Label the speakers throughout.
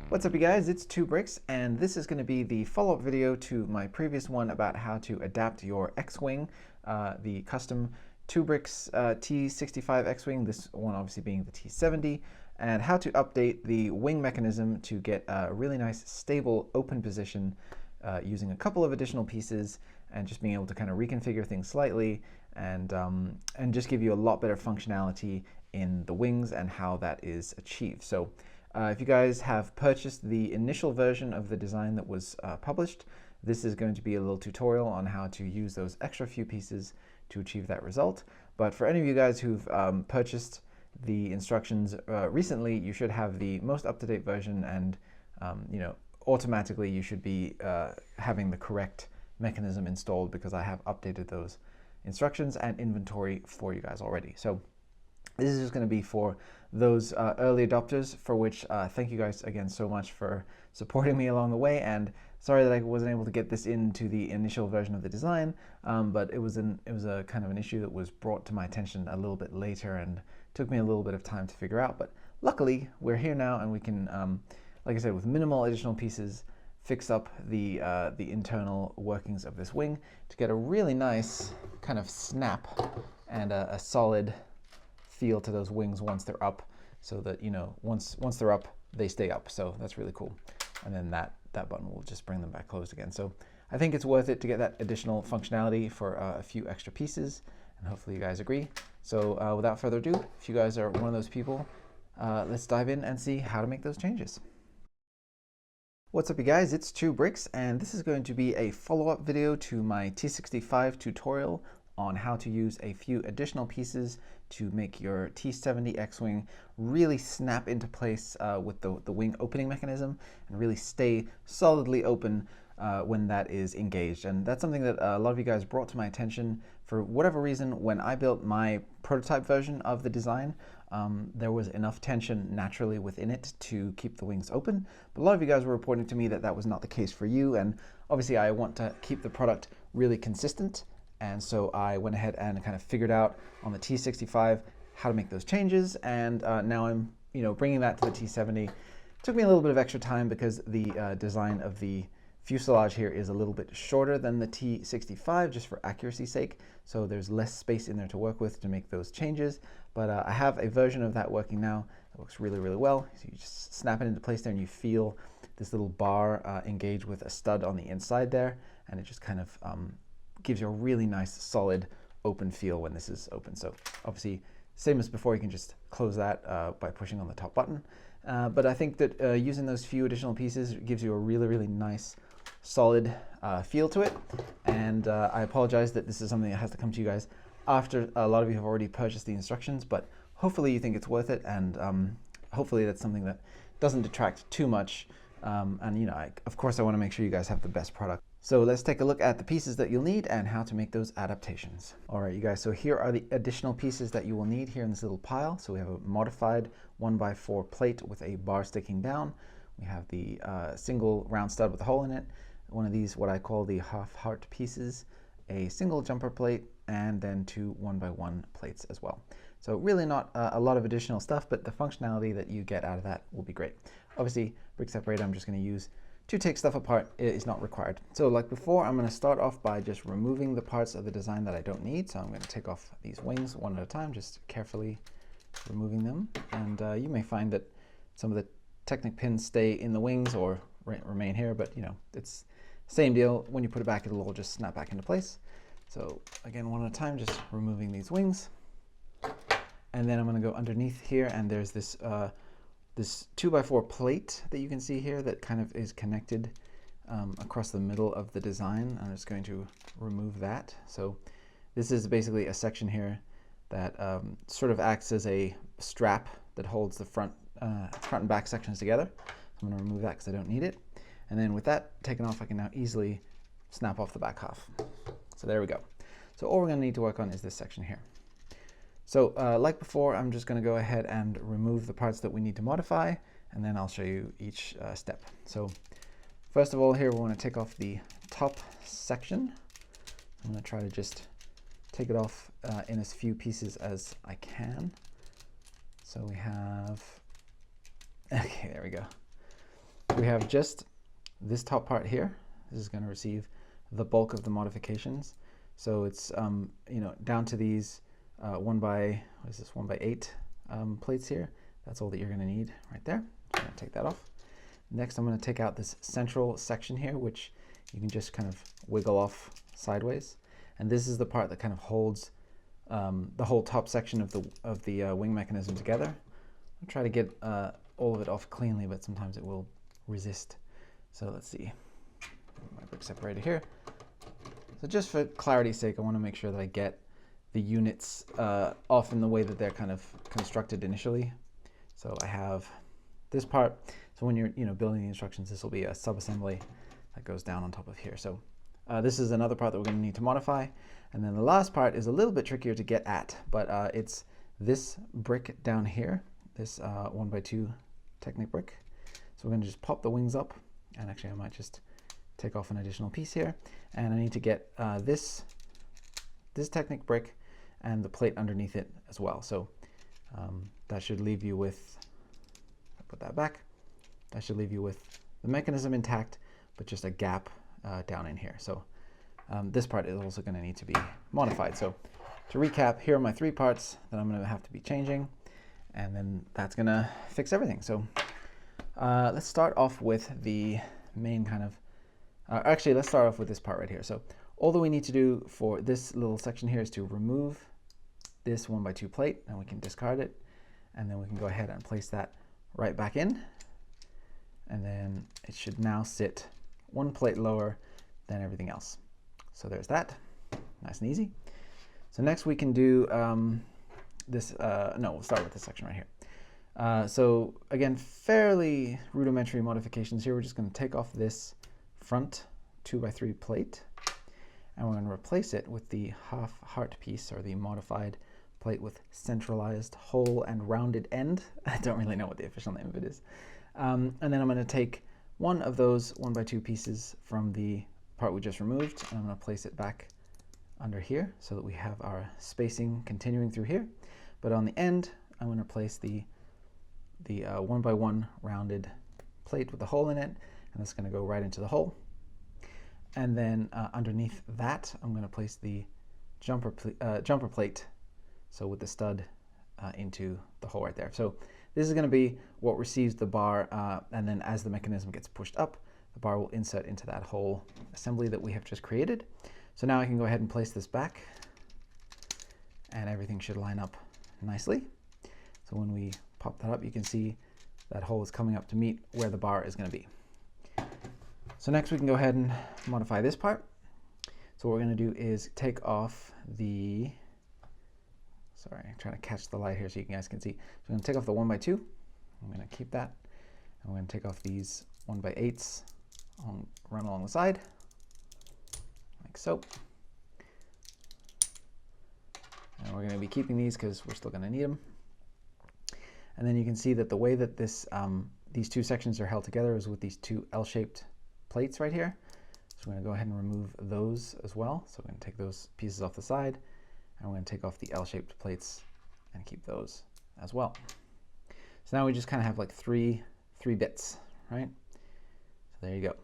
Speaker 1: What's up you guys, it's 2bricks, and this is going to be the follow-up video to my previous one about how to adapt your X-wing, the custom 2bricks T-65 X-wing, this one obviously being the T-70, and how to update the wing mechanism to get a really nice stable open position using a couple of additional pieces and just being able to kind of reconfigure things slightly and just give you a lot better functionality in the wings and how that is achieved. So if you guys have purchased the initial version of the design that was published, this is going to be a little tutorial on how to use those extra few pieces to achieve that result. But for any of you guys who've purchased the instructions recently, you should have the most up-to-date version, and automatically you should be having the correct mechanism installed, because I have updated those instructions and inventory for you guys already. So this is just going to be for those early adopters, for which thank you guys again so much for supporting me along the way, and sorry that I wasn't able to get this into the initial version of the design, but it was a kind of an issue that was brought to my attention a little bit later and took me a little bit of time to figure out. But luckily we're here now, and we can, like I said, with minimal additional pieces, fix up the internal workings of this wing to get a really nice kind of snap and a solid feel to those wings once they're up, so that once they're up, they stay up. So that's really cool. And then that button will just bring them back closed again. So I think it's worth it to get that additional functionality for a few extra pieces, and hopefully you guys agree. So without further ado, if you guys are one of those people, let's dive in and see how to make those changes. What's up you guys, it's 2bricks, and this is going to be a follow-up video to my T-65 tutorial on how to use a few additional pieces to make your T-70 X-wing really snap into place with the wing opening mechanism and really stay solidly open when that is engaged. And that's something that a lot of you guys brought to my attention. For whatever reason, when I built my prototype version of the design, there was enough tension naturally within it to keep the wings open. But a lot of you guys were reporting to me that that was not the case for you, and obviously I want to keep the product really consistent. And so I went ahead and kind of figured out on the T-65 how to make those changes, and now I'm bringing that to the T-70. It took me a little bit of extra time because the design of the fuselage here is a little bit shorter than the T-65, just for accuracy's sake, so there's less space in there to work with to make those changes. But I have a version of that working now that works really, really well. So you just snap it into place there, and you feel this little bar engage with a stud on the inside there, and it just kind of gives you a really nice solid open feel when this is open. So obviously, same as before, you can just close that by pushing on the top button. But I think that using those few additional pieces gives you a really, really nice solid feel to it. And I apologize that this is something that has to come to you guys after a lot of you have already purchased the instructions, but hopefully you think it's worth it, and hopefully that's something that doesn't detract too much. And of course I want to make sure you guys have the best product. So let's take a look at the pieces that you'll need and how to make those adaptations. All right, you guys, so here are the additional pieces that you will need here in this little pile. So we have a modified 1x4 plate with a bar sticking down. We have the single round stud with a hole in it. One of these, what I call the half heart pieces, a single jumper plate, and then two 1x1 plates as well. So really not a lot of additional stuff, but the functionality that you get out of that will be great. Obviously, brick separator I'm just going to use to take stuff apart is not required. So like before, I'm going to start off by just removing the parts of the design that I don't need. So I'm going to take off these wings one at a time, just carefully removing them. And you may find that some of the Technic pins stay in the wings or remain here, but it's same deal. When you put it back, it'll all just snap back into place. So again, one at a time, just removing these wings. And then I'm going to go underneath here, and there's this this 2x4 plate that you can see here that kind of is connected across the middle of the design. I'm just going to remove that. So this is basically a section here that sort of acts as a strap that holds the front and back sections together. I'm going to remove that because I don't need it. And then with that taken off, I can now easily snap off the back half. So there we go. So all we're going to need to work on is this section here. So like before, I'm just going to go ahead and remove the parts that we need to modify, and then I'll show you each step. So first of all, here we want to take off the top section. I'm going to try to just take it off in as few pieces as I can. So we have, okay, there we go. we have just this top part here. This is going to receive the bulk of the modifications. So it's down to these 1x8 plates here. That's all that you're going to need right there. So I'm going to take that off. Next, I'm going to take out this central section here, which you can just kind of wiggle off sideways. And this is the part that kind of holds the whole top section of the wing mechanism together. I'll try to get all of it off cleanly, but sometimes it will resist. So let's see. My brick separator here. So just for clarity's sake, I want to make sure that I get the units off in the way that they're kind of constructed initially. So I have this part. So when you're building the instructions, this will be a subassembly that goes down on top of here. So this is another part that we're going to need to modify. And then the last part is a little bit trickier to get at, but it's this brick down here, this 1x2 Technic brick. So we're going to just pop the wings up, and actually I might just take off an additional piece here. And I need to get this Technic brick and the plate underneath it as well. So that should leave you with, I'll put that back, that should leave you with the mechanism intact, but just a gap down in here. So this part is also going to need to be modified. So to recap, here are my 3 parts that I'm going to have to be changing, and then that's going to fix everything. So let's start off with the main kind of, actually let's start off with this part right here. So all that we need to do for this little section here is to remove this 1x2 plate, and we can discard it, and then we can go ahead and place that right back in, and then it should now sit 1 plate lower than everything else. So there's that, nice and easy. So next we can do this, no, we'll start with this section right here. So again, fairly rudimentary modifications here. We're just going to take off this front 2x3 plate, and we're going to replace it with the half heart piece, or the modified plate with centralized hole and rounded end. I don't really know what the official name of it is. And then I'm going to take one of those 1x2 pieces from the part we just removed, and I'm going to place it back under here so that we have our spacing continuing through here. But on the end, I'm going to place the 1x1 rounded plate with the hole in it, and it's going to go right into the hole. And then underneath that, I'm going to place the jumper plate, so with the stud into the hole right there. So this is going to be what receives the bar, and then as the mechanism gets pushed up, the bar will insert into that whole assembly that we have just created. So now I can go ahead and place this back, and everything should line up nicely. So when we pop that up, you can see that hole is coming up to meet where the bar is going to be. So next we can go ahead and modify this part. So what we're going to do is take off the, sorry, I'm trying to catch the light here so you guys can see. So I'm going to take off the 1x2. I'm going to keep that. And we're going to take off these 1x8s, run along the side, like so. And we're going to be keeping these because we're still going to need them. And then you can see that the way that this, these 2 sections are held together is with these 2 L-shaped plates right here. So we're going to go ahead and remove those as well. So we're going to take those pieces off the side, and we're going to take off the L-shaped plates and keep those as well. So now we just kind of have like three bits, right? So there you go.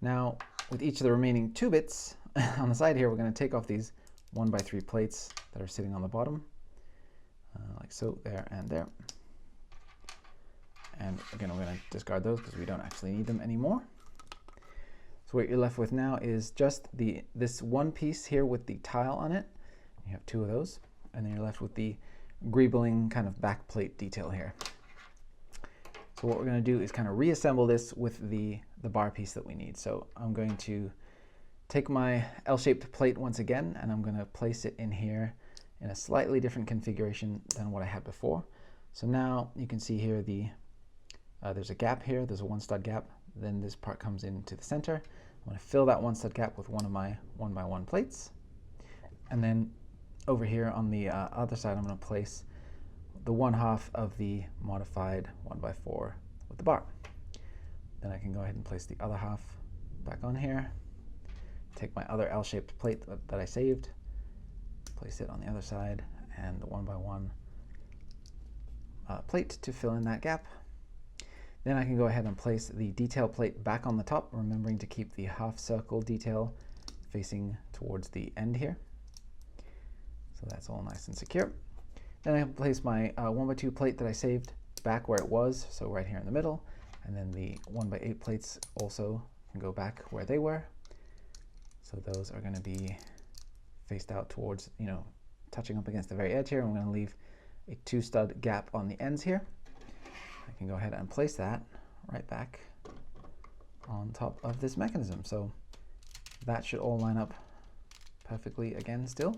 Speaker 1: Now with each of the remaining 2 bits on the side here, we're going to take off these 1x3 plates that are sitting on the bottom, like so, there and there. And again, we're going to discard those because we don't actually need them anymore. So what you're left with now is just this one piece here with the tile on it. You have 2 of those, and then you're left with the greebling kind of back plate detail here. So what we're going to do is kind of reassemble this with the bar piece that we need. So I'm going to take my L-shaped plate once again, and I'm going to place it in here in a slightly different configuration than what I had before. So now you can see here there's a gap here, there's a 1 stud gap, then this part comes into the center. I'm going to fill that 1 stud gap with one of my 1x1 plates. And then over here on the other side, I'm going to place the 1/2 of the modified 1x4 with the bar. Then I can go ahead and place the other half back on here, take my other L-shaped plate that I saved, place it on the other side, and the 1x1 plate to fill in that gap. Then I can go ahead and place the detail plate back on the top, remembering to keep the half circle detail facing towards the end here. So that's all nice and secure. Then I can place my 1x2 plate that I saved back where it was, so right here in the middle. And then the 1x8 plates also can go back where they were. So those are going to be faced out towards, touching up against the very edge here. I'm going to leave a 2-stud gap on the ends here. I can go ahead and place that right back on top of this mechanism. So that should all line up perfectly again still.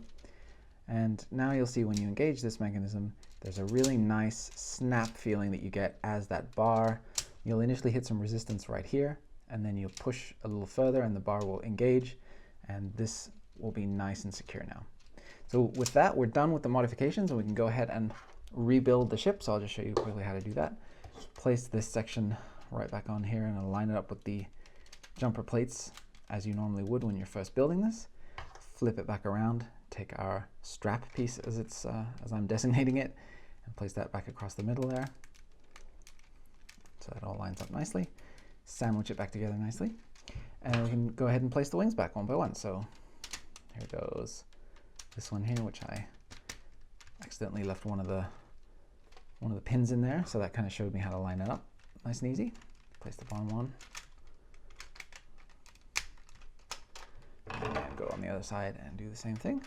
Speaker 1: And now you'll see when you engage this mechanism, there's a really nice snap feeling that you get as that bar. You'll initially hit some resistance right here, and then you'll push a little further and the bar will engage, and this will be nice and secure now. So with that, we're done with the modifications, and we can go ahead and rebuild the ship. So I'll just show you quickly how to do that. Place this section right back on here and align it up with the jumper plates as you normally would when you're first building this. Flip it back around, take our strap piece as I'm designating it, and place that back across the middle there. So that all lines up nicely. Sandwich it back together nicely. And we can go ahead and place the wings back one by one. So here goes this one here, which I accidentally left one of the pins in there. So that kind of showed me how to line it up. Nice and easy. Place the bottom one. And go on the other side and do the same thing.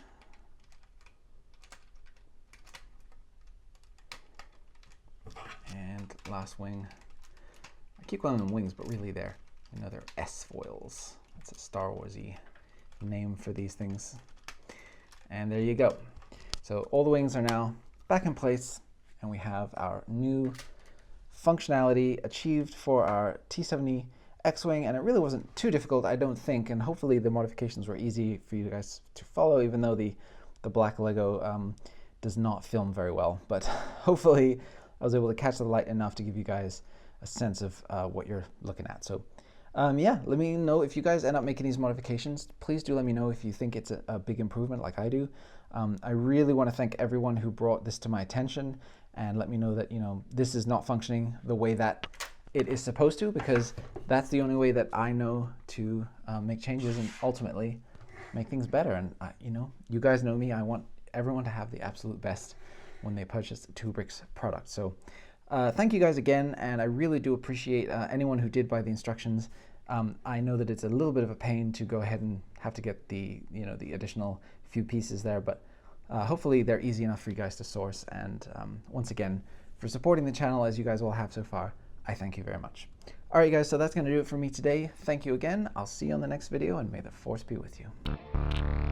Speaker 1: And last wing. I keep calling them wings, but really they're S-foils. That's a Star Wars-y name for these things. And there you go. So all the wings are now back in place, and we have our new functionality achieved for our T-70 X-wing, and it really wasn't too difficult, I don't think, and hopefully the modifications were easy for you guys to follow, even though the black Lego does not film very well. But hopefully I was able to catch the light enough to give you guys a sense of what you're looking at. So yeah, let me know if you guys end up making these modifications. Please do let me know if you think it's a big improvement like I do. I really want to thank everyone who brought this to my attention and let me know that this is not functioning the way that it is supposed to, because that's the only way that I know to make changes and ultimately make things better. And you guys know me. I want everyone to have the absolute best when they purchase the 2bricks product. So thank you guys again, and I really do appreciate anyone who did buy the instructions. I know that it's a little bit of a pain to go ahead and have to get the the additional few pieces there, but hopefully they're easy enough for you guys to source. And once again, for supporting the channel as you guys all have so far, I thank you very much. All right, guys, so that's going to do it for me today. Thank you again. I'll see you on the next video, and may the force be with you.